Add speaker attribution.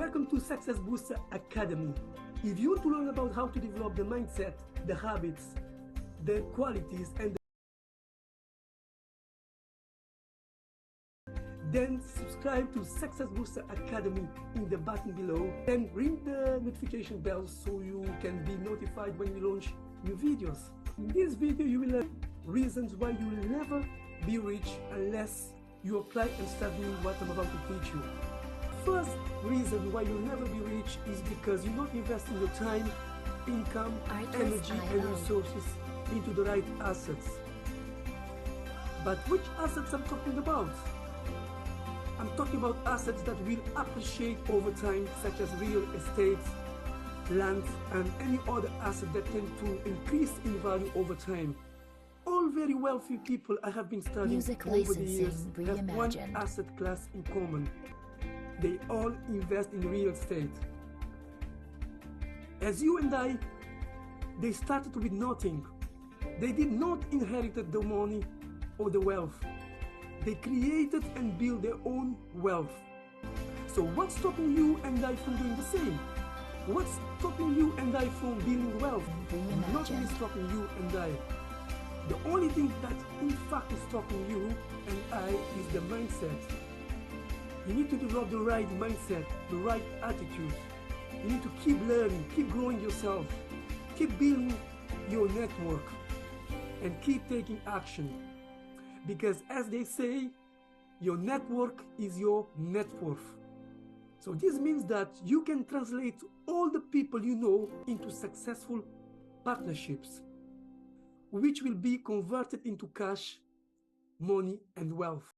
Speaker 1: Welcome to Success Booster Academy. If you want to learn about how to develop the mindset, the habits, the qualities, and then subscribe to Success Booster Academy in the button below. Then ring the notification bell so you can be notified when we launch new videos. In this video, you will learn reasons why you will never be rich unless you apply and start doing what I'm about to teach you. First reason why you'll never be rich is because you're not investing your time, income, energy, and resources into the right assets. But which assets I'm talking about? I'm talking about assets that will appreciate over time, such as real estate, land, and any other asset that tend to increase in value over time. All very wealthy people I have been studying over the years have one asset class in common. They all invest in real estate. As you and I, they started with nothing. They did not inherit the money or the wealth. They created and built their own wealth. So what's stopping you and I from doing the same? What's stopping you and I from building wealth? Nothing is stopping you and I. The only thing that in fact is stopping you and I is the mindset. You need to develop the right mindset, the right attitude. You need to keep learning, keep growing yourself, keep building your network, and keep taking action. Because as they say, your network is your net worth. So this means that you can translate all the people you know into successful partnerships, which will be converted into cash, money, and wealth.